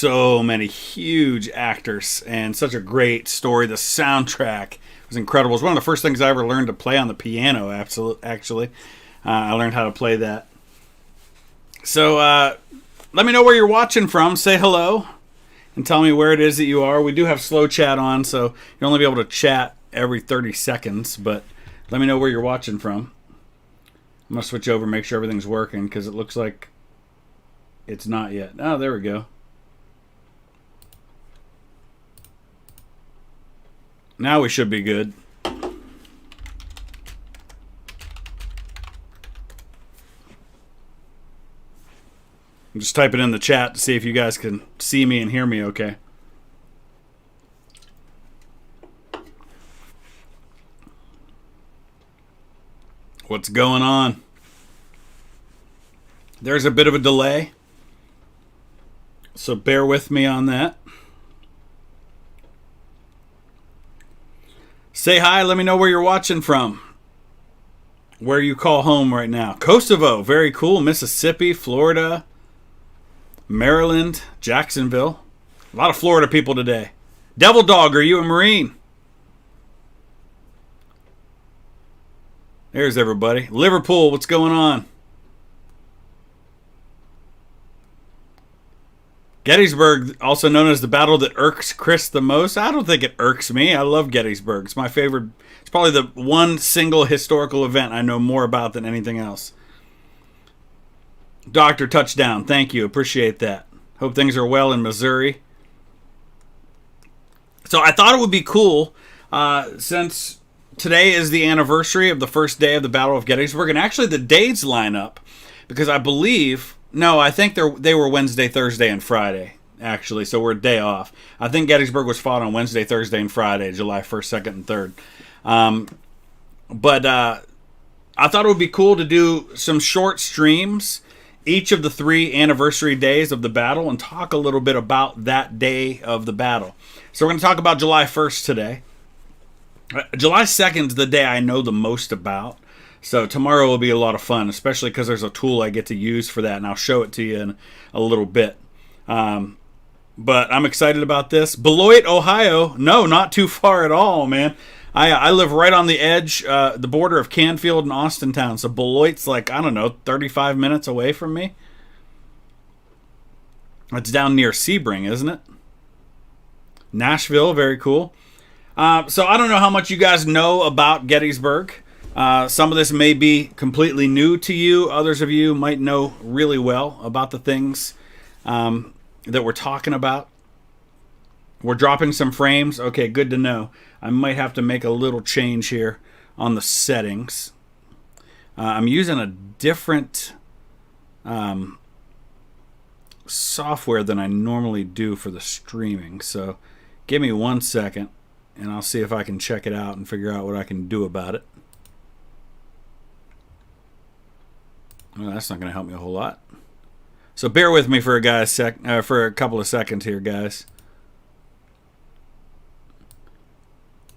so many huge actors and such a great story. The soundtrack was incredible. It was one of the first things I ever learned to play on the piano, actually. I learned how to play that. So let me know where you're watching from. Say hello and tell me where it is that you are. We do have slow chat on, so you'll only be able to chat every 30 seconds, but let me know where you're watching from. I'm going to switch over and make sure everything's working because it looks like it's not yet. Oh, there we go. Now we should be good. I'm just typing in the chat to see if you guys can see me and hear me okay. What's going on? There's a bit of a delay, so bear with me on that. Say hi, let me know where you're watching from. Where you call home right now. Kosovo, very cool. Mississippi, Florida, Maryland, Jacksonville. A lot of Florida people today. Devil Dog, are you a Marine? There's everybody. Liverpool, what's going on? Gettysburg, also known as the battle that irks Chris the most. I don't think it irks me. I love Gettysburg. It's my favorite. It's probably the one single historical event I know more about than anything else. Dr. Touchdown, thank you. Appreciate that. Hope things are well in Missouri. So I thought it would be cool since today is the anniversary of the first day of the Battle of Gettysburg, and actually the dates line up because I believe... No, I think they were Wednesday, Thursday, and Friday, actually, so we're a day off. I think Gettysburg was fought on Wednesday, Thursday, and Friday, July 1st, 2nd, and 3rd. But I thought it would be cool to do some short streams each of the 3 anniversary days of the battle and talk a little bit about that day of the battle. So we're going to talk about July 1st today. July 2nd is the day I know the most about. So tomorrow will be a lot of fun, especially because there's a tool I get to use for that, and I'll show it to you in a little bit. But I'm excited about this. Beloit, Ohio. No, not too far at all, man. I live right on the edge, the border of Canfield and Austintown. So Beloit's like, I don't know, 35 minutes away from me. It's down near Sebring, isn't it? Nashville, very cool. So I don't know how much you guys know about Gettysburg. Some of this may be completely new to you. Others of you might know really well about the things that we're talking about. We're dropping some frames. Okay, good to know. I might have to make a little change here on the settings. I'm using a different software than I normally do for the streaming. So give me 1 second and I'll see if I can check it out and figure out what I can do about it. Well, that's not going to help me a whole lot. So bear with me for a couple of seconds here, guys,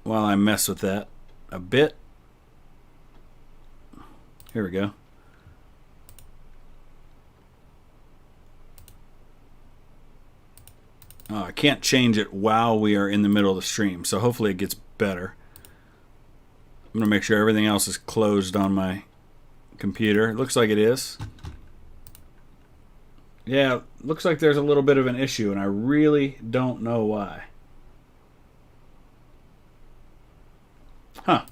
while I mess with that a bit. Here we go. Oh, I can't change it while we are in the middle of the stream, so hopefully it gets better. I'm going to make sure everything else is closed on my computer. It looks like it is. Yeah, looks like there's a little bit of an issue, and I really don't know why. Huh.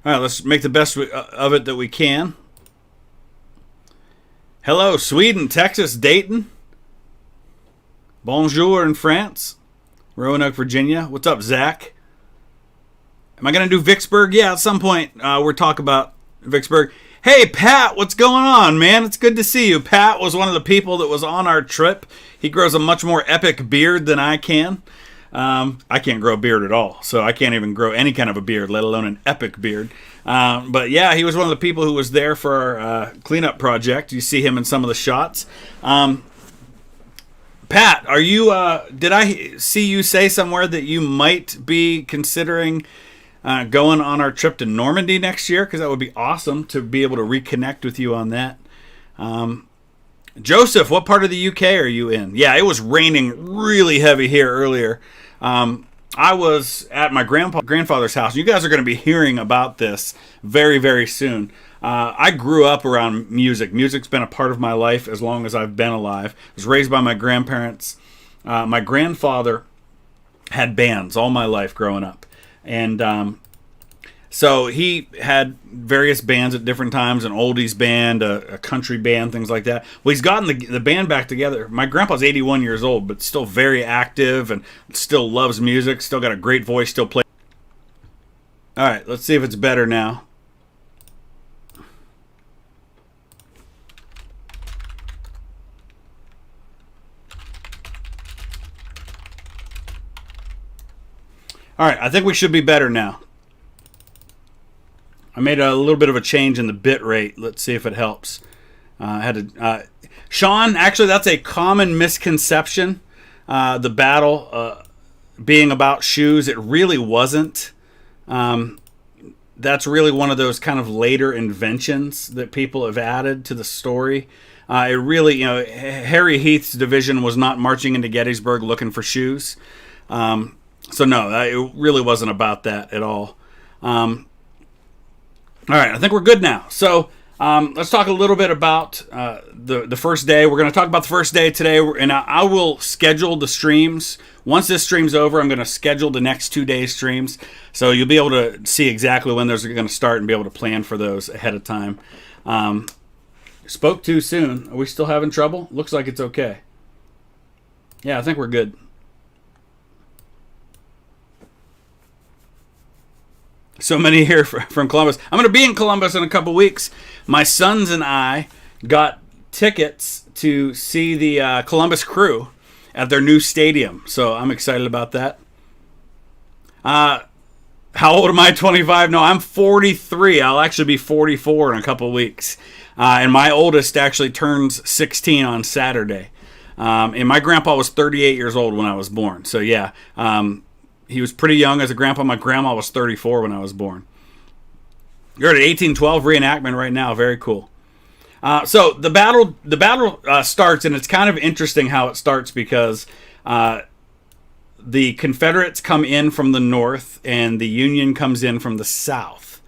All right, let's make the best of it that we can. Hello, Sweden, Texas, Dayton. Bonjour in France. Roanoke, Virginia. What's up, Zach? Am I going to do Vicksburg? Yeah, at some point we're talking about Vicksburg. Hey, Pat, what's going on, man? It's good to see you. Pat was one of the people that was on our trip. He grows a much more epic beard than I can. I can't grow a beard at all, so I can't even grow any kind of a beard, let alone an epic beard. But yeah, he was one of the people who was there for our cleanup project. You see him in some of the shots. Pat, are you? Did I see you say somewhere that you might be considering going on our trip to Normandy next year? Because that would be awesome to be able to reconnect with you on that. Joseph, what part of the UK are you in? Yeah, it was raining really heavy here earlier. I was at my grandfather's house. You guys are going to be hearing about this very, very soon. I grew up around music. Music's been a part of my life as long as I've been alive. I was raised by my grandparents. My grandfather had bands all my life growing up. And so he had various bands at different times, an oldies band, a country band, things like that. Well, he's gotten the band back together. My grandpa's 81 years old, but still very active and still loves music, still got a great voice, still plays. All right, let's see if it's better now. All right, I think we should be better now. I made a little bit of a change in the bit rate. Let's see if it helps. Sean, actually, that's a common misconception. The battle being about shoes, it really wasn't. That's really one of those kind of later inventions that people have added to the story. It really, Harry Heath's division was not marching into Gettysburg looking for shoes. So no, it really wasn't about that at all. All right, I think we're good now. So let's talk a little bit about the first day. We're going to talk about the first day today, and I will schedule the streams. Once this stream's over, I'm going to schedule the next 2 days streams. So you'll be able to see exactly when those are going to start and be able to plan for those ahead of time. Spoke too soon. Are we still having trouble? Looks like it's okay. Yeah, I think we're good. So many here from Columbus. I'm going to be in Columbus in a couple weeks. My sons and I got tickets to see the Columbus Crew at their new stadium. So I'm excited about that. How old am I? 25? No, I'm 43. I'll actually be 44 in a couple weeks. And my oldest actually turns 16 on Saturday. And my grandpa was 38 years old when I was born. So yeah, he was pretty young as a grandpa. My grandma was 34 when I was born. You're at an 1812 reenactment right now. Very cool. So the battle starts, and it's kind of interesting how it starts because the Confederates come in from the north and the Union comes in from the south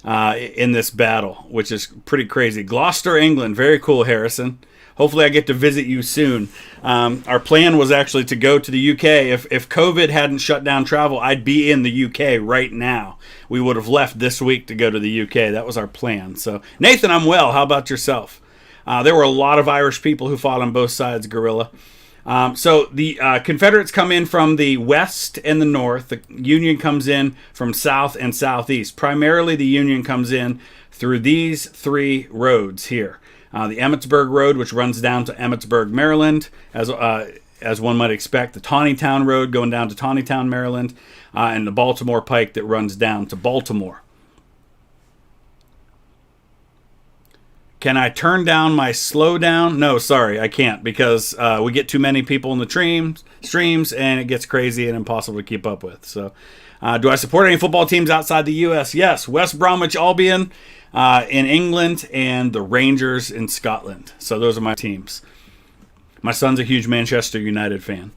in this battle, which is pretty crazy. Gloucester, England. Very cool, Harrison. Hopefully I get to visit you soon. Our plan was actually to go to the UK. If COVID hadn't shut down travel, I'd be in the UK right now. We would have left this week to go to the UK. That was our plan. So, Nathan, I'm well. How about yourself? There were a lot of Irish people who fought on both sides, guerrilla. So the Confederates come in from the west and the north. The Union comes in from south and southeast. Primarily, the Union comes in through these three roads here. The Emmitsburg Road, which runs down to Emmitsburg, Maryland, as one might expect. The Taneytown Road going down to Taneytown, Maryland. And the Baltimore Pike that runs down to Baltimore. Can I turn down my slowdown? No, sorry, I can't because we get too many people in the streams and it gets crazy and impossible to keep up with. So, do I support any football teams outside the U.S.? Yes, West Bromwich Albion in England and the Rangers in Scotland. So those are my teams. My son's a huge Manchester United fan.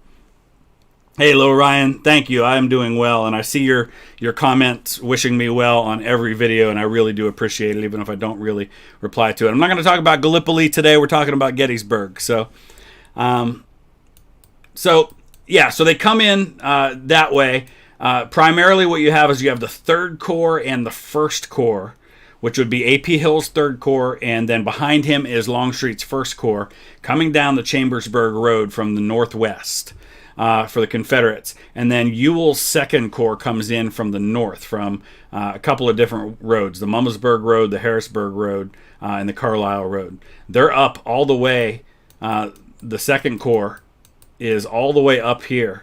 Hey, Lil Ryan, thank you. I am doing well, and I see your comments wishing me well on every video, and I really do appreciate it, even if I don't really reply to it. I'm not going to talk about Gallipoli today. We're talking about Gettysburg. So they come in that way. Primarily what you have is you have the 3rd Corps and the 1st Corps, which would be A.P. Hill's 3rd Corps, and then behind him is Longstreet's 1st Corps, coming down the Chambersburg Road from the northwest. For the Confederates. And then Ewell's 2nd Corps comes in from the north from a couple of different roads, the Mummersburg Road, the Harrisburg Road, and the Carlisle Road. They're up all the way. The 2nd Corps is all the way up here,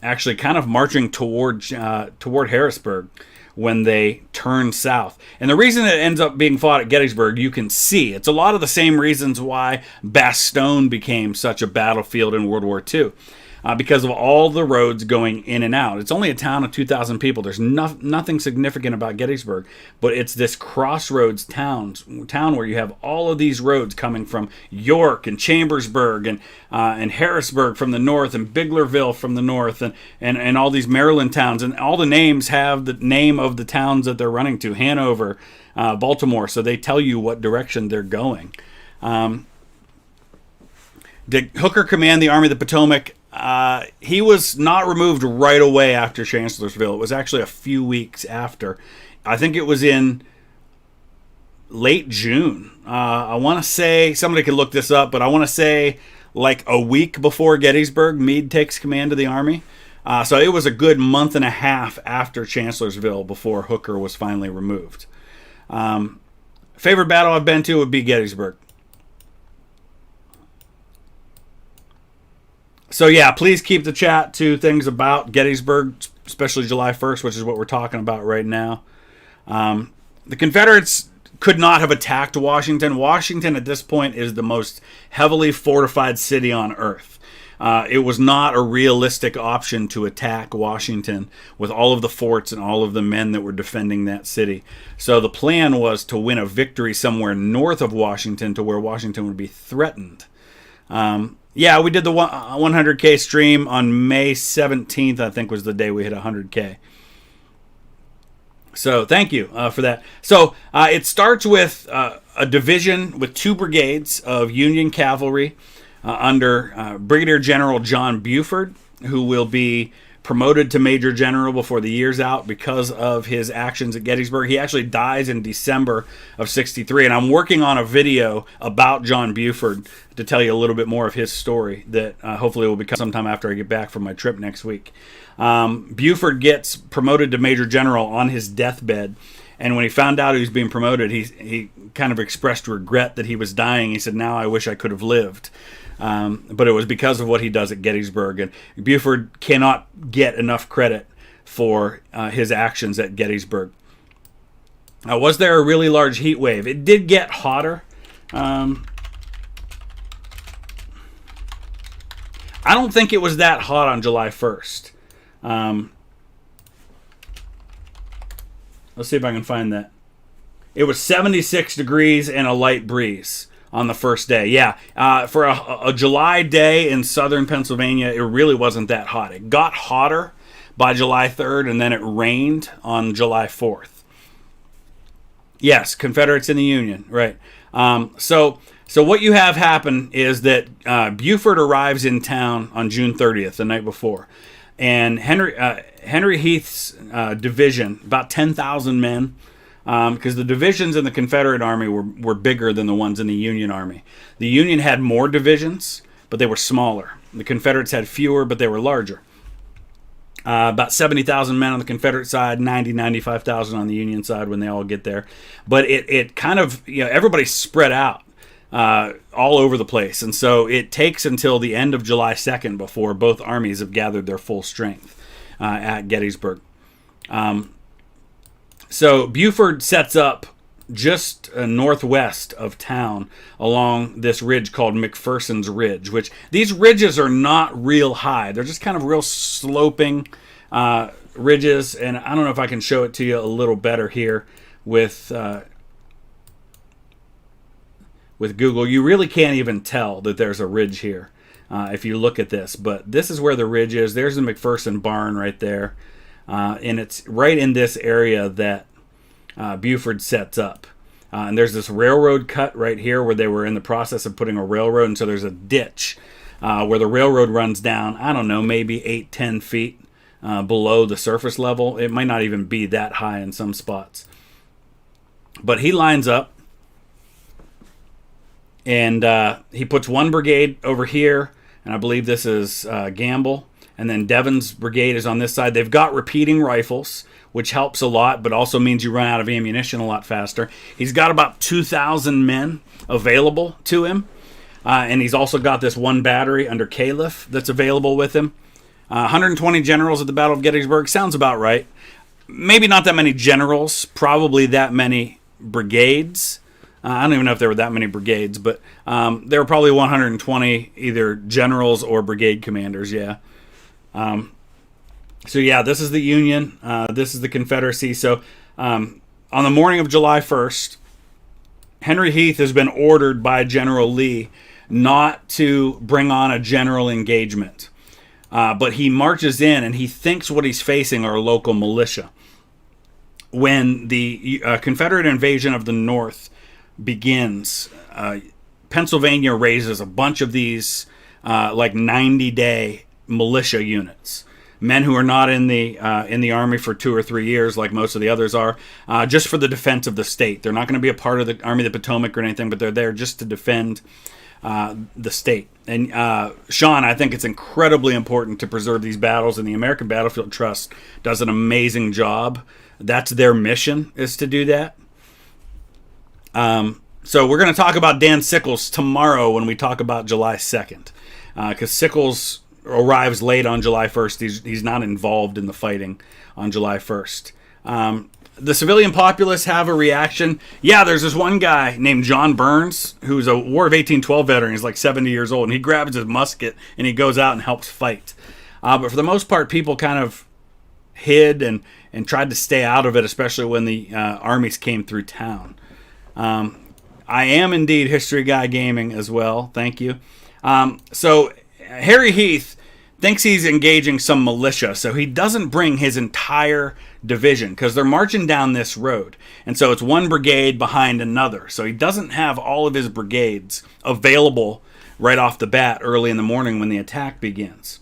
actually kind of marching toward Harrisburg when they turn south. And the reason it ends up being fought at Gettysburg, you can see. It's a lot of the same reasons why Bastogne became such a battlefield in World War II. because of all the roads going in and out. It's only a town of 2,000 people. There's nothing significant about Gettysburg, but it's this crossroads town where you have all of these roads coming from York and Chambersburg and Harrisburg from the north and Biglerville from the north and all these Maryland towns. And all the names have the name of the towns that they're running to, Hanover, Baltimore, so they tell you what direction they're going. Did Hooker command the Army of the Potomac? He was not removed right away after Chancellorsville. It was actually a few weeks after. I think it was in late June. I want to say, somebody could look this up, but I want to say like a week before Gettysburg, Meade takes command of the Army. So it was a good month and a half after Chancellorsville before Hooker was finally removed. Favorite battle I've been to would be Gettysburg. So yeah, please keep the chat to things about Gettysburg, especially July 1st, which is what we're talking about right now. The Confederates could not have attacked Washington. Washington at this point is the most heavily fortified city on earth. It was not a realistic option to attack Washington with all of the forts and all of the men that were defending that city. So the plan was to win a victory somewhere north of Washington to where Washington would be threatened. Yeah, we did the 100K stream on May 17th, I think was the day we hit 100K. So thank you for that. So it starts with a division with 2 brigades of Union cavalry under Brigadier General John Buford, who will be promoted to Major General before the year's out because of his actions at Gettysburg. He actually dies in December of 63, and I'm working on a video about John Buford to tell you a little bit more of his story that hopefully will become sometime after I get back from my trip next week. Buford gets promoted to Major General on his deathbed, and when he found out he was being promoted, he kind of expressed regret that he was dying. He said, "Now I wish I could have lived." But it was because of what he does at Gettysburg, and Buford cannot get enough credit for his actions at Gettysburg. Was there a really large heat wave? It did get hotter. I don't think it was that hot on July 1st. Let's see if I can find that. It was 76 degrees and a light breeze on the first day. Yeah, for a July day in southern Pennsylvania, it really wasn't that hot. It got hotter by July 3rd, and then it rained on July 4th. Yes, Confederates in the Union, right. So what you have happen is that Buford arrives in town on June 30th, the night before. And Henry Heath's division, about 10,000 men, because the divisions in the Confederate Army were bigger than the ones in the Union Army. The Union had more divisions, but they were smaller. The Confederates had fewer, but they were larger. About 70,000 men on the Confederate side, 95,000 on the Union side when they all get there. But it kind of, everybody's spread out all over the place. And so it takes until the end of July 2nd before both armies have gathered their full strength at Gettysburg. So Buford sets up just northwest of town along this ridge called McPherson's Ridge, which these ridges are not real high. They're just kind of real sloping ridges. And I don't know if I can show it to you a little better here with Google. You really can't even tell that there's a ridge here if you look at this. But this is where the ridge is. There's the McPherson barn right there. And it's right in this area that Buford sets up. And there's this railroad cut right here where they were in the process of putting a railroad. And so there's a ditch where the railroad runs down, I don't know, maybe 8-10 feet below the surface level. It might not even be that high in some spots. But he lines up. And he puts one brigade over here. And I believe this is Gamble. And then Devon's brigade is on this side. They've got repeating rifles, which helps a lot, but also means you run out of ammunition a lot faster. He's got about 2,000 men available to him. And he's also got this one battery under Califf that's available with him. 120 generals at the Battle of Gettysburg. Sounds about right. Maybe not that many generals. Probably that many brigades. I don't even know if there were that many brigades, but there were probably 120 either generals or brigade commanders, yeah. So yeah, this is the Union. This is the Confederacy. So on the morning of July 1st, Henry Heath has been ordered by General Lee not to bring on a general engagement. But he marches in and he thinks what he's facing are local militia. When the Confederate invasion of the North begins, Pennsylvania raises a bunch of these like 90-day militia units. Men who are not in the Army for 2 or 3 years like most of the others are, just for the defense of the state. They're not going to be a part of the Army of the Potomac or anything, but they're there just to defend the state. And Sean, I think it's incredibly important to preserve these battles, and the American Battlefield Trust does an amazing job. That's their mission, is to do that. So we're going to talk about Dan Sickles tomorrow when we talk about July 2nd, because Sickles arrives late on July 1st. He's not involved in the fighting on July 1st. The civilian populace have a reaction. Yeah, there's this one guy named John Burns, who's a War of 1812 veteran. He's like 70 years old, and he grabs his musket and he goes out and helps fight. But for the most part, people kind of hid and tried to stay out of it, especially when the armies came through town. I am indeed History Guy Gaming as well. Thank you. So Harry Heath thinks he's engaging some militia, so he doesn't bring his entire division because they're marching down this road. And so it's one brigade behind another. So he doesn't have all of his brigades available right off the bat early in the morning when the attack begins.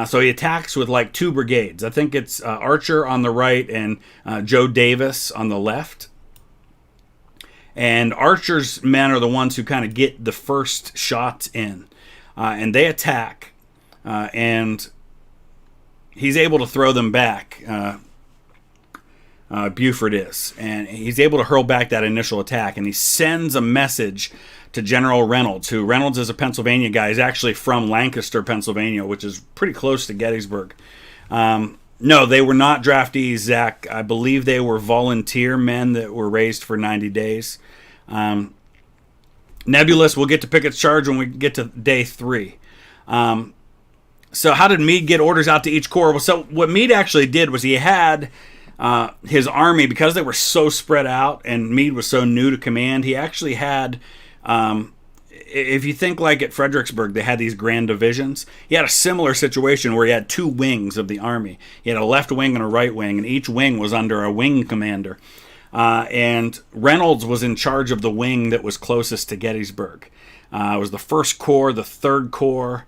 So he attacks with like 2 brigades. I think it's Archer on the right and Joe Davis on the left. And Archer's men are the ones who kind of get the first shots in. And they attack. And he's able to throw them back. Buford is. And he's able to hurl back that initial attack. And he sends a message to General Reynolds, who Reynolds is a Pennsylvania guy. He's actually from Lancaster, Pennsylvania, which is pretty close to Gettysburg. No, they were not draftees, Zach. I believe they were volunteer men that were raised for 90 days. Nebulous, we'll get to Pickett's charge when we get to day 3. So how did Meade get orders out to each corps? Well, so what Meade actually did was he had his army, because they were so spread out and Meade was so new to command, he actually had, if you think like at Fredericksburg, they had these grand divisions. He had a similar situation where he had 2 wings of the army. He had a left wing and a right wing, and each wing was under a wing commander. And Reynolds was in charge of the wing that was closest to Gettysburg. It was the 1st Corps, the 3rd Corps,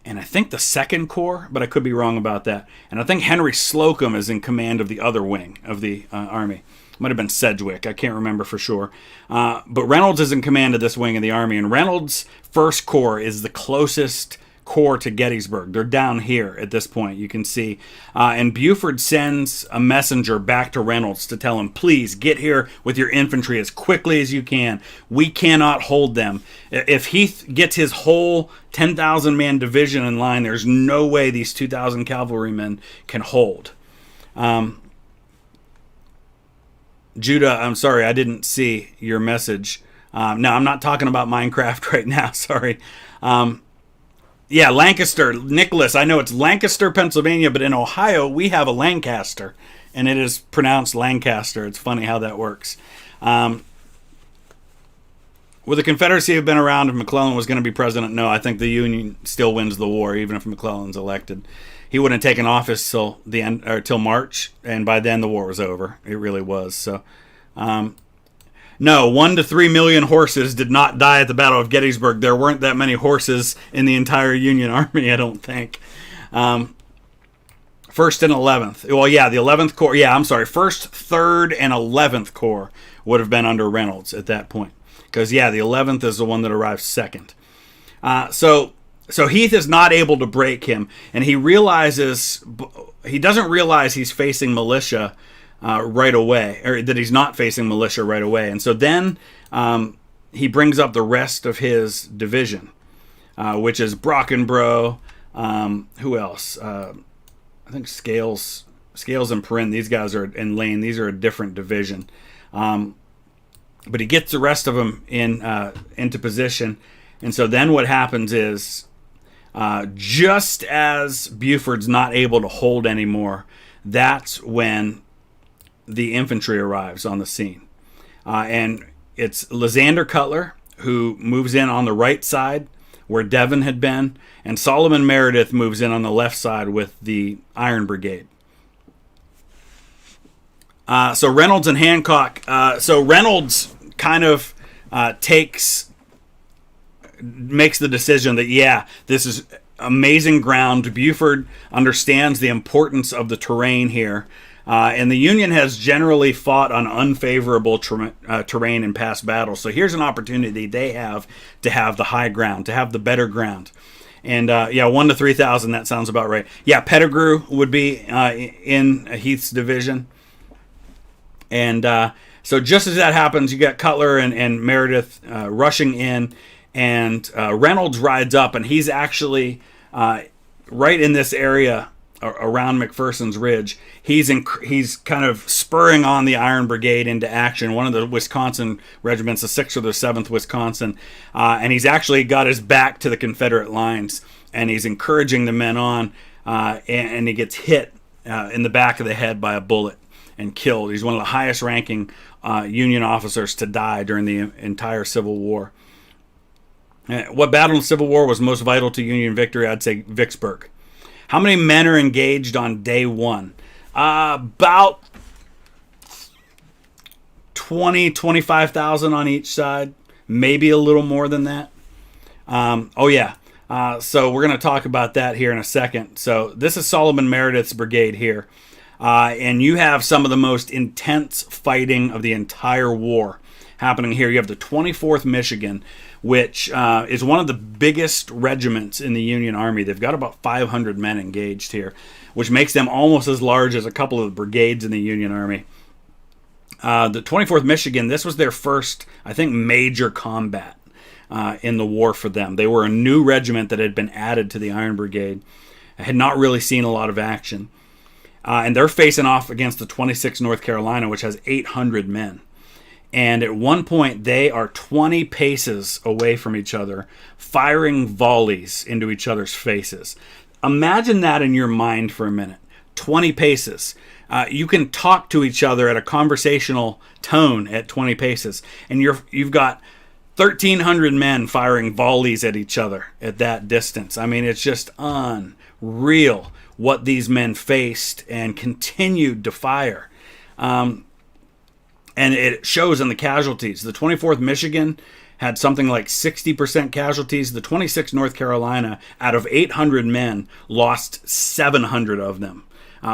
and I think the 2nd Corps, but I could be wrong about that. And I think Henry Slocum is in command of the other wing of the army. Might have been Sedgwick. I can't remember for sure. But Reynolds is in command of this wing of the army, and Reynolds' 1st Corps is the closest corps to Gettysburg. They're down here at this point, you can see. And Buford sends a messenger back to Reynolds to tell him, please get here with your infantry as quickly as you can. We cannot hold them. If Heath gets his whole 10,000-man division in line, there's no way these 2,000 cavalrymen can hold. Judah, I'm sorry, I didn't see your message. No, I'm not talking about Minecraft right now, sorry. Yeah, Lancaster, Nicholas, I know it's Lancaster, Pennsylvania, but in Ohio, we have a Lancaster, and it is pronounced Lancaster. It's funny how that works. Would the Confederacy have been around if McClellan was going to be president? No, I think the Union still wins the war, even if McClellan's elected. He wouldn't have taken office till the end, or till March, and by then the war was over. It really was. So, no, 1 to 3 million horses did not die at the Battle of Gettysburg. There weren't that many horses in the entire Union Army, I don't think. 1st and 11th. Well, yeah, the 11th Corps. Yeah, I'm sorry. 1st, 3rd, and 11th Corps would have been under Reynolds at that point. Because, yeah, the 11th is the one that arrives second. So Heath is not able to break him, and he doesn't realize he's facing militia right away, or that he's not facing militia right away. And so then he brings up the rest of his division, which is Brockenbrough. Who else? I think Scales and Perrin. These guys are in Lane. These are a different division. but he gets the rest of them into position. And so then what happens is, just as Buford's not able to hold anymore, that's when the infantry arrives on the scene. And it's Lysander Cutler who moves in on the right side where Devon had been, and Solomon Meredith moves in on the left side with the Iron Brigade. So Reynolds and Hancock. So Reynolds kind of makes the decision that, yeah, this is amazing ground. Buford understands the importance of the terrain here. And the Union has generally fought on unfavorable terrain in past battles. So here's an opportunity they have to have the high ground, to have the better ground. And 1 to 3,000, that sounds about right. Yeah, Pettigrew would be in Heath's division. And so just as that happens, you got Cutler and Meredith rushing in. And Reynolds rides up, and he's actually right in this area around McPherson's Ridge. He's kind of spurring on the Iron Brigade into action, one of the Wisconsin regiments, the 6th or the 7th Wisconsin. And he's actually got his back to the Confederate lines, and he's encouraging the men on, and he gets hit in the back of the head by a bullet and killed. He's one of the highest ranking Union officers to die during the entire Civil War. What battle in the Civil War was most vital to Union victory? I'd say Vicksburg. How many men are engaged on day one? About 25,000 on each side. Maybe a little more than that. So we're going to talk about that here in a second. So this is Solomon Meredith's brigade here. And you have some of the most intense fighting of the entire war happening here. You have the 24th Michigan, which is one of the biggest regiments in the Union Army. They've got about 500 men engaged here, which makes them almost as large as a couple of the brigades in the Union Army. The 24th Michigan, this was their first, I think, major combat in the war for them. They were a new regiment that had been added to the Iron Brigade. Had not really seen a lot of action. And they're facing off against the 26th North Carolina, which has 800 men. And at one point, they are 20 paces away from each other, firing volleys into each other's faces. Imagine that in your mind for a minute. 20 paces. You can talk to each other at a conversational tone at 20 paces. And you've got 1,300 men firing volleys at each other at that distance. I mean, it's just unreal what these men faced and continued to fire. And it shows in the casualties. The 24th Michigan had something like 60% casualties. The 26th North Carolina, out of 800 men, lost 700 of them.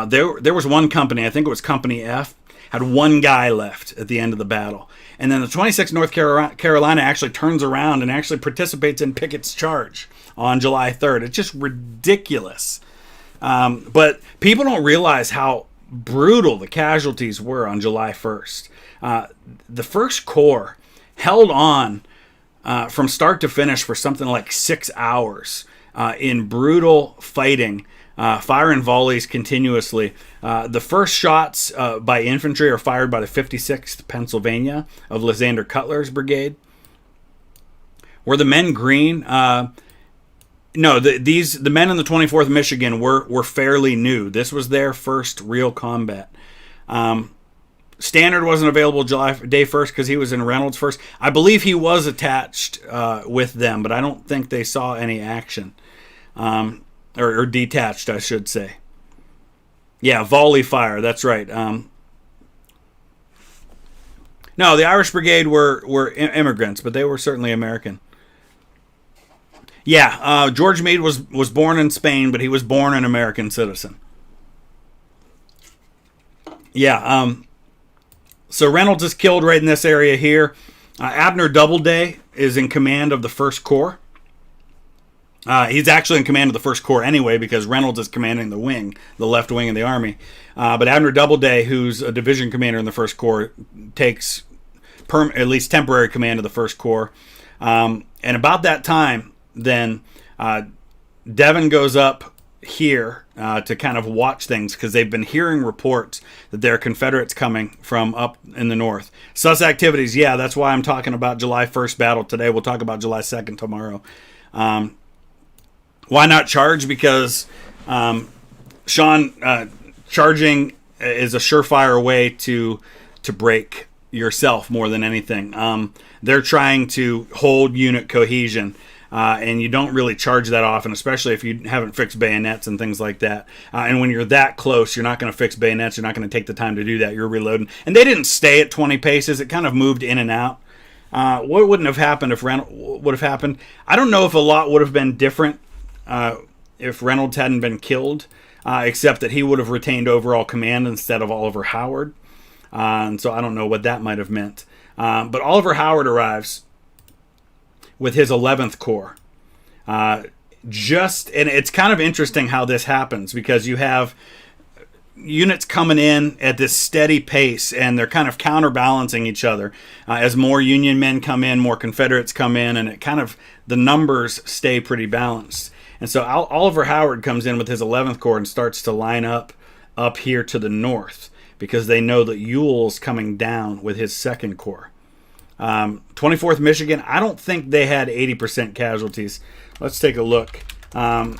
There was one company, I think it was Company F, had one guy left at the end of the battle. And then the 26th North Carolina actually turns around and actually participates in Pickett's charge on July 3rd. It's just ridiculous. But people don't realize how brutal the casualties were on July 1st. The First Corps held on from start to finish for something like 6 hours in brutal fighting, firing volleys continuously. The first shots by infantry are fired by the 56th Pennsylvania of Lysander Cutler's brigade. Were the men green? No, the men in the 24th Michigan were fairly new. This was their first real combat. Stannard wasn't available day 1st because he was in Reynolds first. I believe he was attached with them, but I don't think they saw any action. Or detached, I should say. Yeah, volley fire, that's right. No, the Irish Brigade were immigrants, but they were certainly American. Yeah, George Meade was born in Spain, but he was born an American citizen. Yeah, so Reynolds is killed right in this area here. Abner Doubleday is in command of the First Corps. He's actually in command of the First Corps anyway because Reynolds is commanding the wing, the left wing of the Army. But Abner Doubleday, who's a division commander in the First Corps, takes at least temporary command of the First Corps. And about that time, then Devon goes up here to kind of watch things because they've been hearing reports that there are Confederates coming from up in the north. Sus activities, yeah, that's why I'm talking about July 1st battle today. We'll talk about July 2nd tomorrow. Why not charge? Because Sean, charging is a surefire way to break yourself more than anything. They're trying to hold unit cohesion. And you don't really charge that often, especially if you haven't fixed bayonets and things like that. And when you're that close, you're not going to fix bayonets. You're not going to take the time to do that. You're reloading. And they didn't stay at 20 paces. It kind of moved in and out. What wouldn't have happened if Reynolds would have happened? I don't know if a lot would have been different if Reynolds hadn't been killed, except that he would have retained overall command instead of Oliver Howard. And so I don't know what that might have meant. But Oliver Howard arrives with his 11th Corps. And it's kind of interesting how this happens because you have units coming in at this steady pace and they're kind of counterbalancing each other. As more Union men come in, more Confederates come in, and it kind of, the numbers stay pretty balanced. And so Oliver Howard comes in with his 11th Corps and starts to line up here to the north because they know that Ewell's coming down with his 2nd Corps. 24th Michigan, I don't think they had 80% casualties. Let's take a look. I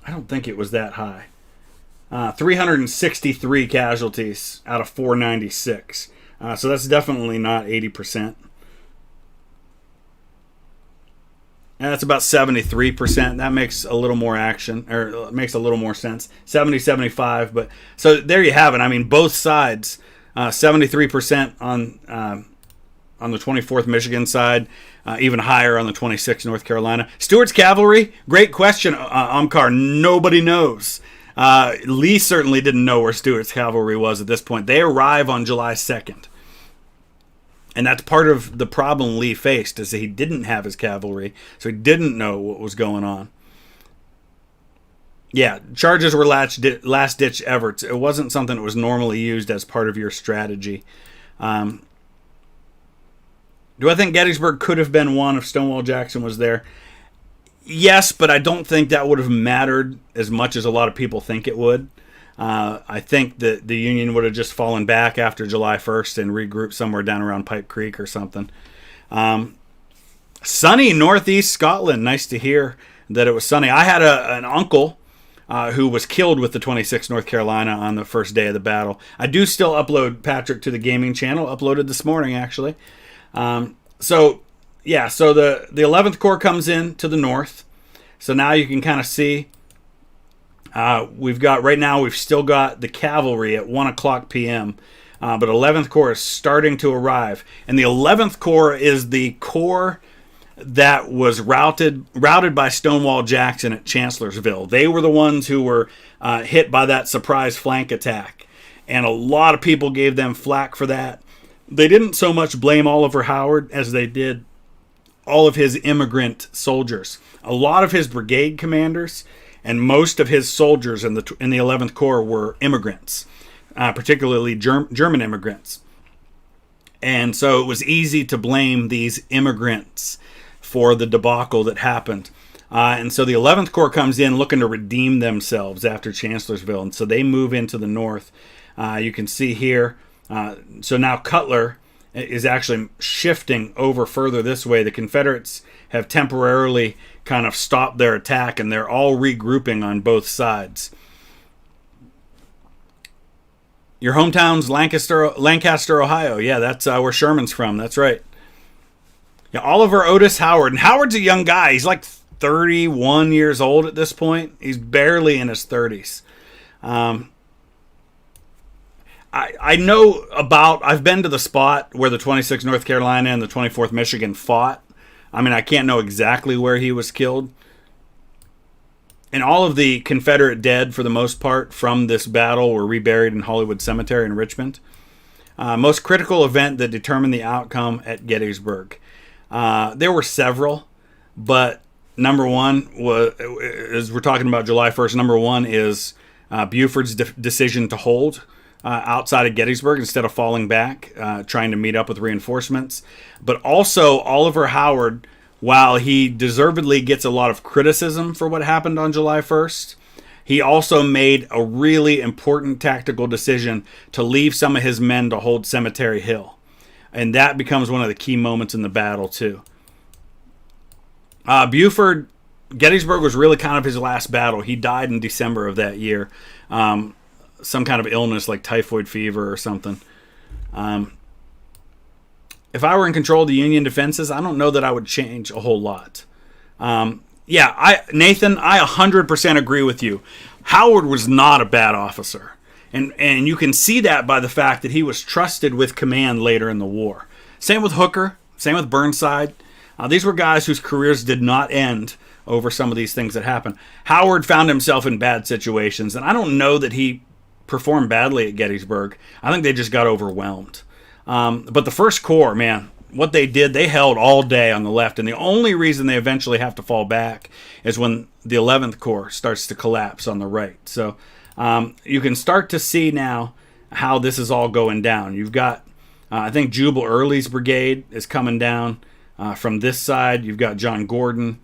don't think it was that high. 363 casualties out of 496. So that's definitely not 80%. And that's about 73%. That makes a little more action, or makes a little more sense. 70, 75. But so there you have it. I mean, both sides, 73% on the 24th Michigan side, even higher on the 26th North Carolina. Stuart's cavalry, great question, Omkar. Nobody knows. Lee certainly didn't know where Stuart's cavalry was at this point. They arrive on July 2nd. And that's part of the problem Lee faced, is that he didn't have his cavalry, so he didn't know what was going on. Yeah, charges were last-ditch efforts. It wasn't something that was normally used as part of your strategy. Do I think Gettysburg could have been won if Stonewall Jackson was there? Yes, but I don't think that would have mattered as much as a lot of people think it would. I think that the Union would have just fallen back after July 1st and regrouped somewhere down around Pipe Creek or something. Sunny Northeast Scotland. Nice to hear that it was sunny. I had an uncle who was killed with the 26th North Carolina on the first day of the battle. I do still upload Patrick to the gaming channel. Uploaded this morning, actually. So the 11th Corps comes in to the north. So now you can kind of see we've still got the cavalry at 1 o'clock p.m. But 11th Corps is starting to arrive. And the 11th Corps is the corps that was routed by Stonewall Jackson at Chancellorsville. They were the ones who were hit by that surprise flank attack. And a lot of people gave them flack for that. They didn't so much blame Oliver Howard as they did all of his immigrant soldiers. A lot of his brigade commanders and most of his soldiers in the 11th Corps were immigrants, particularly German immigrants. And so it was easy to blame these immigrants for the debacle that happened. And so the 11th Corps comes in looking to redeem themselves after Chancellorsville. And so they move into the north. You can see here. So now Cutler is actually shifting over further this way. The Confederates have temporarily kind of stopped their attack, and they're all regrouping on both sides. Your hometown's Lancaster, Ohio. Yeah, that's where Sherman's from. That's right. Yeah, Oliver Otis Howard. And Howard's a young guy. He's like 31 years old at this point. He's barely in his 30s. I know I've been to the spot where the 26th North Carolina and the 24th Michigan fought. I mean, I can't know exactly where he was killed. And all of the Confederate dead, for the most part, from this battle were reburied in Hollywood Cemetery in Richmond. Most critical event that determined the outcome at Gettysburg. There were several, but number one was, as we're talking about July 1st, number one is Buford's decision to hold. outside of Gettysburg instead of falling back, trying to meet up with reinforcements. But also Oliver Howard, while he deservedly gets a lot of criticism for what happened on July 1st, he also made a really important tactical decision to leave some of his men to hold Cemetery Hill. And that becomes one of the key moments in the battle, too. Buford, Gettysburg was really kind of his last battle. He died in December of that year. Some kind of illness like typhoid fever or something. If I were in control of the Union defenses, I don't know that I would change a whole lot. Nathan, I 100% agree with you. Howard was not a bad officer. And you can see that by the fact that he was trusted with command later in the war. Same with Hooker, same with Burnside. These were guys whose careers did not end over some of these things that happened. Howard found himself in bad situations, and I don't know that he performed badly at Gettysburg. I think they just got overwhelmed. But the First Corps, man, what they did, they held all day on the left, and the only reason they eventually have to fall back is when the 11th Corps starts to collapse on the right. So you can start to see now how this is all going down. You've got, I think Jubal Early's brigade is coming down from this side. You've got John Gordon,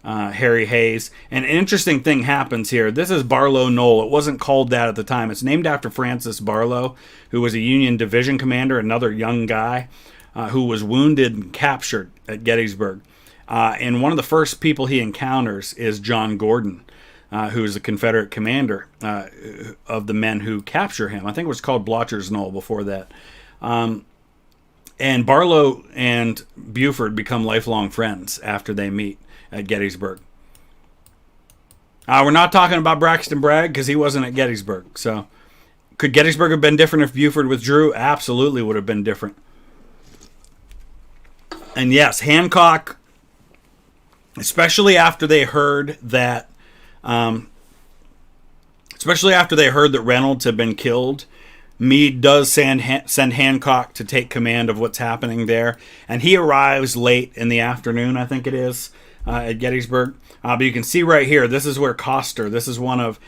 Harry Hayes. And an interesting thing happens here. This is Barlow Knoll. It wasn't called that at the time. It's named after Francis Barlow, who was a Union division commander, another young guy who was wounded and captured at Gettysburg. And one of the first people he encounters is John Gordon, who is the Confederate commander of the men who capture him. I think it was called Blotcher's Knoll before that. And Barlow and Buford become lifelong friends after they meet at Gettysburg. We're not talking about Braxton Bragg because he wasn't at Gettysburg. So could Gettysburg have been different if Buford withdrew? Absolutely would have been different. And yes, Hancock, especially after they heard that Reynolds had been killed, Meade does send Hancock to take command of what's happening there. And he arrives late in the afternoon, I think it is, at Gettysburg. But you can see right here, this is where this is one of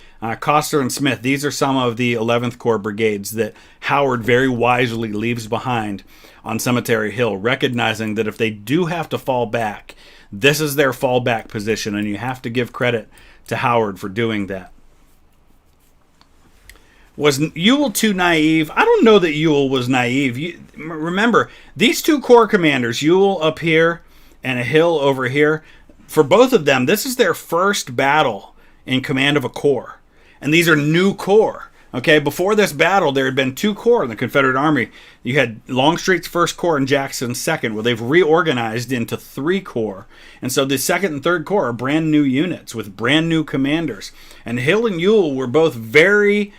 Coster and Smith. These are some of the 11th Corps brigades that Howard very wisely leaves behind on Cemetery Hill, recognizing that if they do have to fall back, this is their fallback position, and you have to give credit to Howard for doing that. Was Ewell too naive? I don't know that Ewell was naive. Remember, these two corps commanders, Ewell up here and a Hill over here, for both of them, this is their first battle in command of a corps. And these are new corps. Okay, before this battle, there had been two corps in the Confederate Army. You had Longstreet's 1st Corps and Jackson's 2nd. Well, they've reorganized into 3 corps. And so the 2nd and 3rd Corps are brand new units with brand new commanders. And Hill and Ewell were both very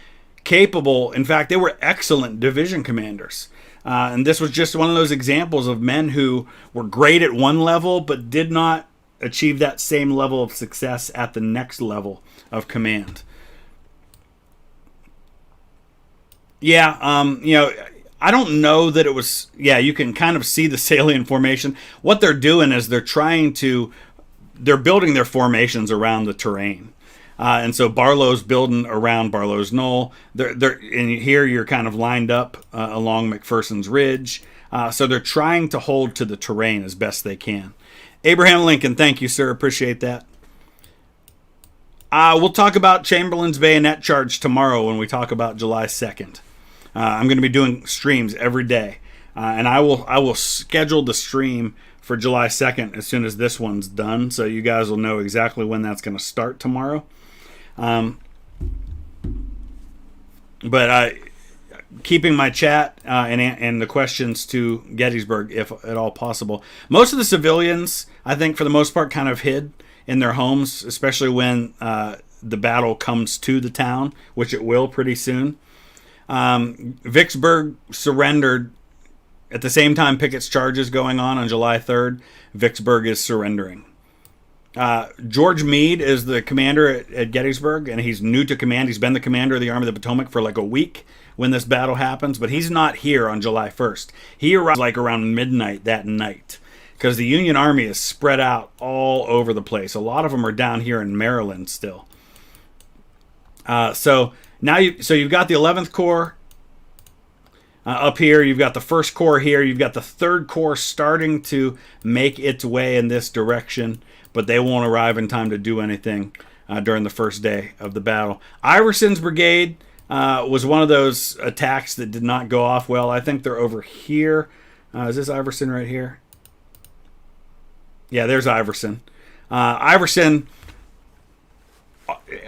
capable. In fact, they were excellent division commanders. And this was just one of those examples of men who were great at one level but did not achieve that same level of success at the next level of command. Yeah, I don't know that it was... Yeah, you can kind of see the salient formation. What they're doing is they're building their formations around the terrain. And so Barlow's building around Barlow's Knoll. And here you're kind of lined up along McPherson's Ridge. So they're trying to hold to the terrain as best they can. Abraham Lincoln, thank you, sir. Appreciate that. We'll talk about Chamberlain's bayonet charge tomorrow when we talk about July 2nd. I'm going to be doing streams every day. And I will schedule the stream for July 2nd as soon as this one's done. So you guys will know exactly when that's going to start tomorrow. But keeping my chat and the questions to Gettysburg, if at all possible. Most of the civilians, I think, for the most part, kind of hid in their homes, especially when the battle comes to the town, which it will pretty soon. Vicksburg surrendered at the same time Pickett's charge is going on July 3rd. Vicksburg is surrendering. George Meade is the commander at Gettysburg, and he's new to command. He's been the commander of the Army of the Potomac for like a week when this battle happens, but he's not here on July 1st. He arrives like around midnight that night because the Union Army is spread out all over the place. A lot of them are down here in Maryland still. So you've got the 11th Corps Up here, you've got the 1st Corps here. You've got the 3rd Corps starting to make its way in this direction, but they won't arrive in time to do anything during the first day of the battle. Iverson's brigade was one of those attacks that did not go off well. I think they're over here. Is this Iverson right here? Yeah, there's Iverson. Iverson,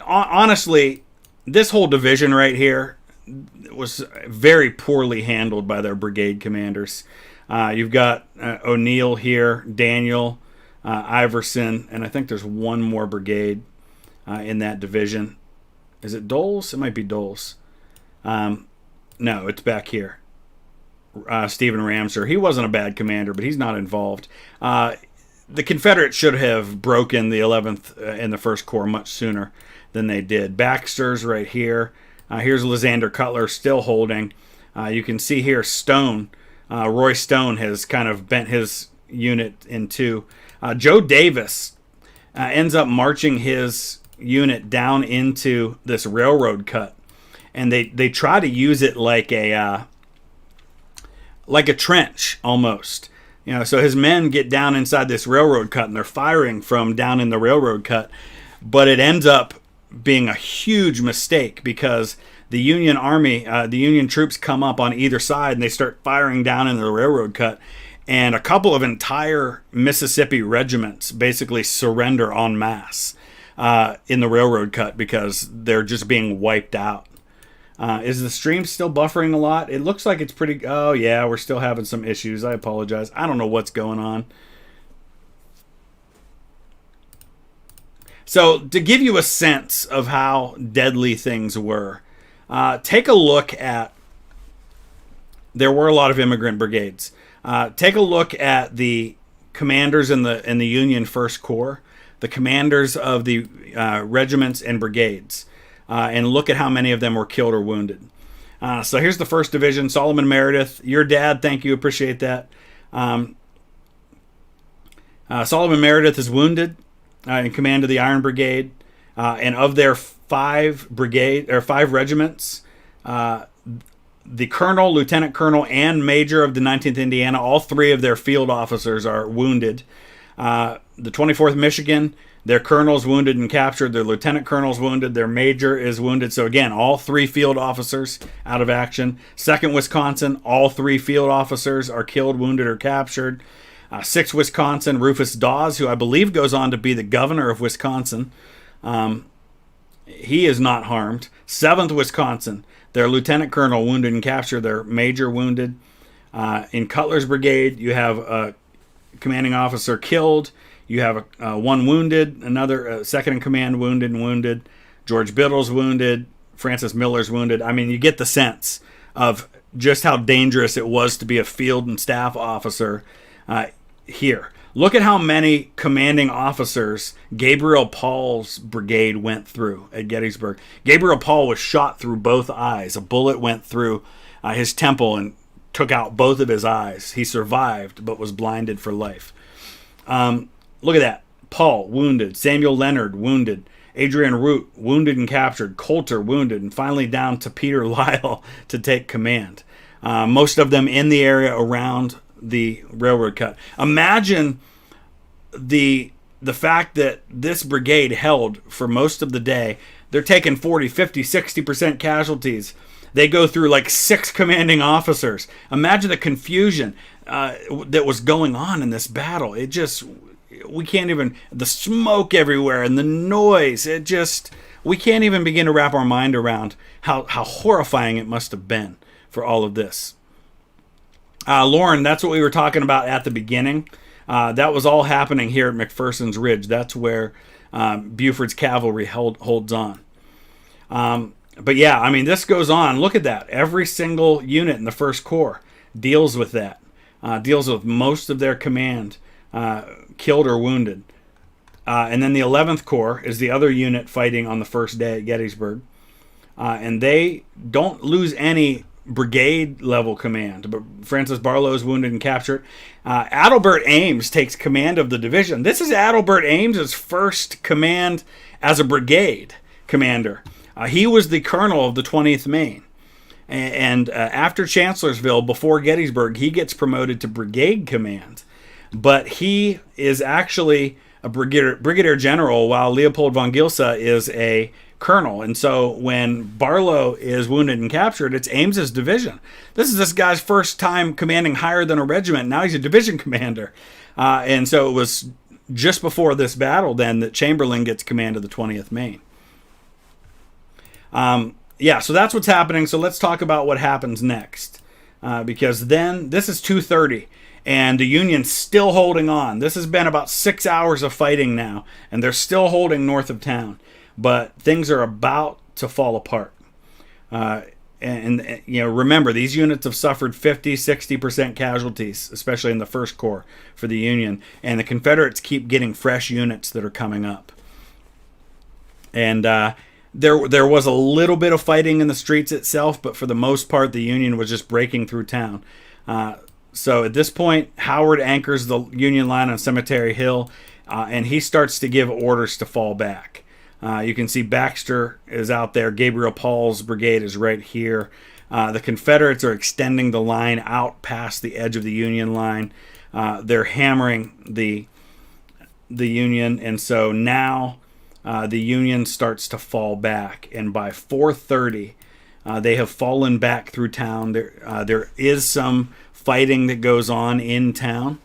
honestly, this whole division right here was very poorly handled by their brigade commanders. You've got O'Neill here, Daniel, Iverson, and I think there's one more brigade in that division. Is it Doles? It might be Doles. No, it's back here. Stephen Ramseur. He wasn't a bad commander, but he's not involved. The Confederates should have broken the 11th and the 1st Corps much sooner than they did. Baxter's right here. Here's Lysander Cutler still holding. You can see here Stone. Roy Stone has kind of bent his unit in two. Joe Davis ends up marching his unit down into this railroad cut, and they try to use it like a trench almost. So his men get down inside this railroad cut and they're firing from down in the railroad cut, but it ends up being a huge mistake because the Union Army, the Union troops come up on either side and they start firing down in the railroad cut, and a couple of entire Mississippi regiments basically surrender en masse in the railroad cut because they're just being wiped out. Is the stream still buffering a lot? It looks like it's pretty... Oh, yeah, we're still having some issues. I apologize. I don't know what's going on. So, to give you a sense of how deadly things were, take a look at... There were a lot of immigrant brigades. Take a look at the commanders in the Union First Corps, the commanders of the regiments and brigades. And look at how many of them were killed or wounded. So here's the 1st Division. Solomon Meredith, your dad, thank you, appreciate that. Solomon Meredith is wounded in command of the Iron Brigade. And of their 5 regiments, the colonel, lieutenant colonel, and major of the 19th Indiana, all 3 of their field officers are wounded. The 24th Michigan, their colonel's wounded and captured. Their lieutenant colonel's wounded. Their major is wounded. So again, all 3 field officers out of action. 2nd Wisconsin, all 3 field officers are killed, wounded, or captured. 6th Wisconsin, Rufus Dawes, who I believe goes on to be the governor of Wisconsin. He is not harmed. 7th Wisconsin, their lieutenant colonel wounded and captured. Their major wounded. In Cutler's brigade, you have a commanding officer killed. You have one wounded, another second in command wounded. George Biddle's wounded. Francis Miller's wounded. I mean, you get the sense of just how dangerous it was to be a field and staff officer here. Look at how many commanding officers Gabriel Paul's brigade went through at Gettysburg. Gabriel Paul was shot through both eyes. A bullet went through his temple and took out both of his eyes. He survived, but was blinded for life. Look at that. Paul, wounded. Samuel Leonard, wounded. Adrian Root, wounded and captured. Coulter, wounded. And finally down to Peter Lyle to take command. Most of them in the area around the railroad cut. Imagine the fact that this brigade held for most of the day. They're taking 40, 50, 60% casualties. They go through like 6 commanding officers. Imagine the confusion that was going on in this battle. It just... We can't even, the smoke everywhere and the noise, we can't even begin to wrap our mind around how horrifying it must have been for all of this. Lauren, that's what we were talking about at the beginning. That was all happening here at McPherson's Ridge. That's where Buford's cavalry holds on. But yeah, I mean, this goes on. Look at that. Every single unit in the First Corps deals with that. Deals with most of their command killed or wounded. And then the 11th Corps is the other unit fighting on the first day at Gettysburg. And they don't lose any brigade level command. But Francis Barlow is wounded and captured. Adelbert Ames takes command of the division. This is Adelbert Ames's first command as a brigade commander. He was the colonel of the 20th Maine. And after Chancellorsville, before Gettysburg, he gets promoted to brigade command. But he is actually a brigadier general, while Leopold von Gilsa is a colonel. And so when Barlow is wounded and captured, it's Ames's division. This is this guy's first time commanding higher than a regiment. Now he's a division commander. And so it was just before this battle then that Chamberlain gets command of the 20th Maine. Yeah, so that's what's happening. So let's talk about what happens next. Because then, this is 2:30, and the Union's still holding on. This has been about 6 hours of fighting now, and they're still holding north of town. But things are about to fall apart. And you know, remember, these units have suffered 50-60% casualties, especially in the First Corps for the Union. And the Confederates keep getting fresh units that are coming up. And there was a little bit of fighting in the streets itself, but for the most part, the Union was just breaking through town. So at this point, Howard anchors the Union line on Cemetery Hill, and he starts to give orders to fall back. You can see Baxter is out there. Gabriel Paul's brigade is right here. The Confederates are extending the line out past the edge of the Union line. They're hammering the Union, and so now the Union starts to fall back. And by 4:30, they have fallen back through town. There is some fighting that goes on in town.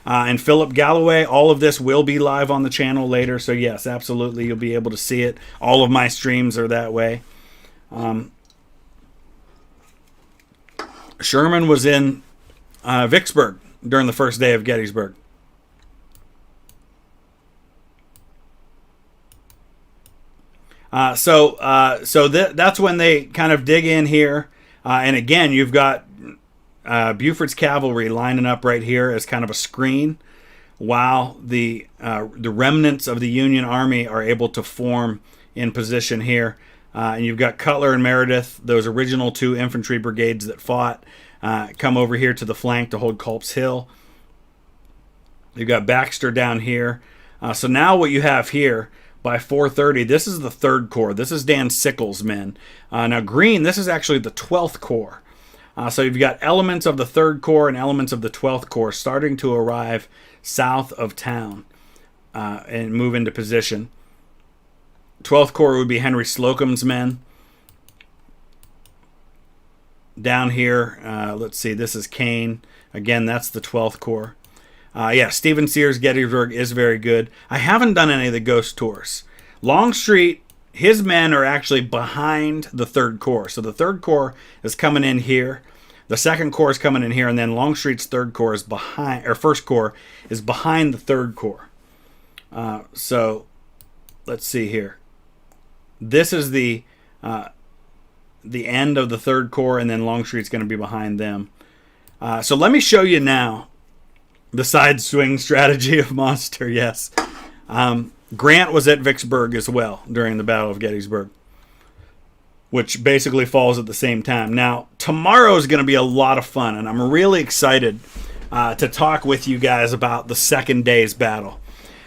And Philip Galloway, all of this will be live on the channel later. So yes, absolutely, you'll be able to see it. All of my streams are that way. Sherman was in Vicksburg during the first day of Gettysburg. So that's when they kind of dig in here. And again, you've got Buford's cavalry lining up right here as kind of a screen, while the remnants of the Union Army are able to form in position here. And you've got Cutler and Meredith, those original two infantry brigades that fought, come over here to the flank to hold Culp's Hill. You've got Baxter down here. So now what you have here, by 4:30, this is the 3rd Corps. This is Dan Sickles' men. Now Green, this is actually the 12th Corps. So you've got elements of the 3rd Corps and elements of the 12th Corps starting to arrive south of town and move into position. 12th Corps would be Henry Slocum's men. Down here, let's see, this is Kane. Again, that's the 12th Corps. Yeah, Stephen Sears' Gettysburg is very good. I haven't done any of the ghost tours. Longstreet, his men are actually behind the 3rd Corps. So the 3rd Corps is coming in here. The 2nd Corps is coming in here, and then Longstreet's 3rd Corps is behind, or 1st Corps is behind the 3rd Corps. So let's see here. This is the end of the 3rd Corps, and then Longstreet's going to be behind them. So let me show you now the side swing strategy of Monster. Yes. Grant was at Vicksburg as well during the Battle of Gettysburg, which basically falls at the same time. Now, tomorrow is going to be a lot of fun, and I'm really excited to talk with you guys about the second day's battle,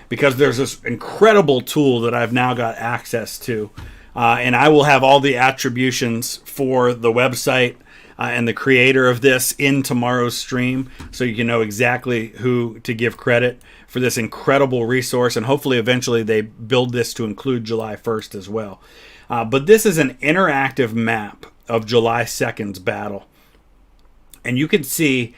because there's this incredible tool that I've now got access to, and I will have all the attributions for the website and the creator of this in tomorrow's stream, so you can know exactly who to give credit for this incredible resource, and hopefully eventually they build this to include July 1st as well. But this is an interactive map of July 2nd's battle, and you can see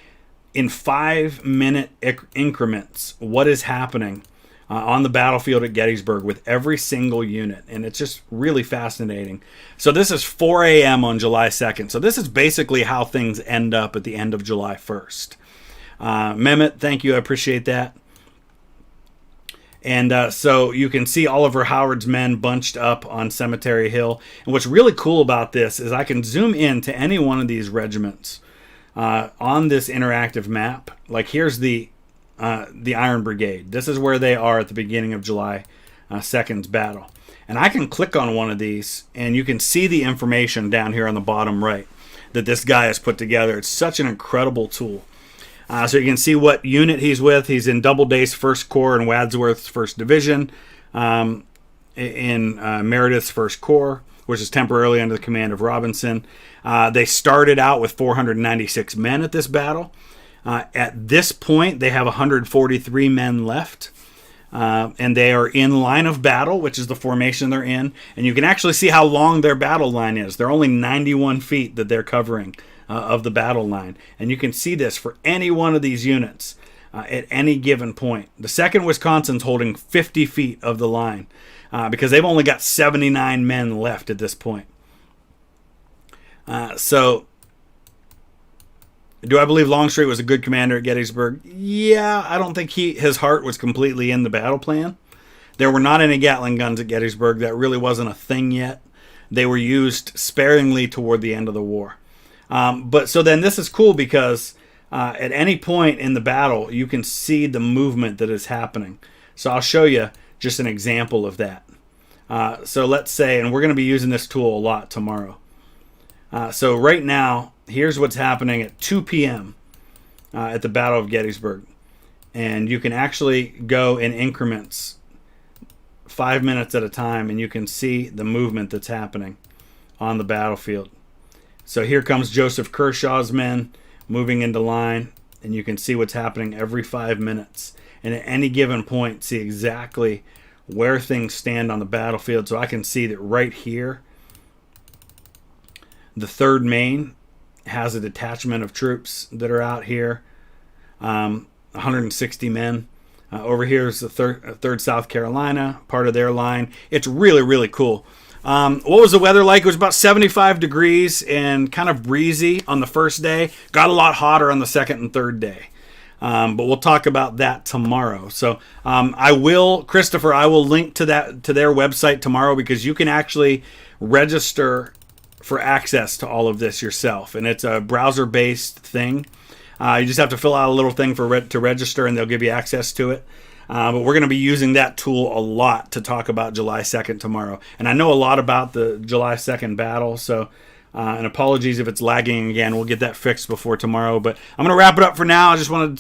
in 5-minute increments what is happening on the battlefield at Gettysburg with every single unit, and it's just really fascinating. So this is 4 a.m. on July 2nd. So this is basically how things end up at the end of July 1st. Mehmet, thank you. I appreciate that. And so you can see Oliver Howard's men bunched up on Cemetery Hill. And what's really cool about this is I can zoom in to any one of these regiments on this interactive map. Like here's the Iron Brigade. This is where they are at the beginning of July 2nd's battle. And I can click on one of these, and you can see the information down here on the bottom right that this guy has put together. It's such an incredible tool. So you can see what unit he's with. He's in Doubleday's 1st Corps and Wadsworth's 1st Division, in Meredith's 1st Corps. which is temporarily under the command of Robinson. They started out with 496 men at this battle. At this point, they have 143 men left. And they are in line of battle, which is the formation they're in. And you can actually see how long their battle line is. They're only 91 feet that they're covering of the battle line. And you can see this for any one of these units at any given point. The 2nd Wisconsin's holding 50 feet of the line because they've only got 79 men left at this point. So, do I believe Longstreet was a good commander at Gettysburg? Yeah, I don't think his heart was completely in the battle plan. There were not any Gatling guns at Gettysburg. That really wasn't a thing yet. They were used sparingly toward the end of the war. But so then this is cool because at any point in the battle, you can see the movement that is happening. So I'll show you just an example of that. So let's say, and we're going to be using this tool a lot tomorrow. So right now, here's what's happening at 2 p.m. At the Battle of Gettysburg. And you can actually go in increments 5 minutes at a time, and you can see the movement that's happening on the battlefield. So here comes Joseph Kershaw's men moving into line, and you can see what's happening every 5 minutes. And at any given point, see exactly where things stand on the battlefield. So I can see that right here, the 3rd Maine has a detachment of troops that are out here, 160 men. Over here is the 3rd South Carolina, part of their line. It's really, really cool. What was the weather like? It was about 75 degrees and kind of breezy on the first day. Got a lot hotter on the 2nd and 3rd day. But we'll talk about that tomorrow. So I will link to their website tomorrow because you can actually register for access to all of this yourself, and it's a browser-based thing. You just have to fill out a little thing to register, and they'll give you access to it. But we're going to be using that tool a lot to talk about July 2nd tomorrow. And I know a lot about the July 2nd battle, so and apologies if it's lagging again. We'll get that fixed before tomorrow. But I'm going to wrap it up for now. I just wanted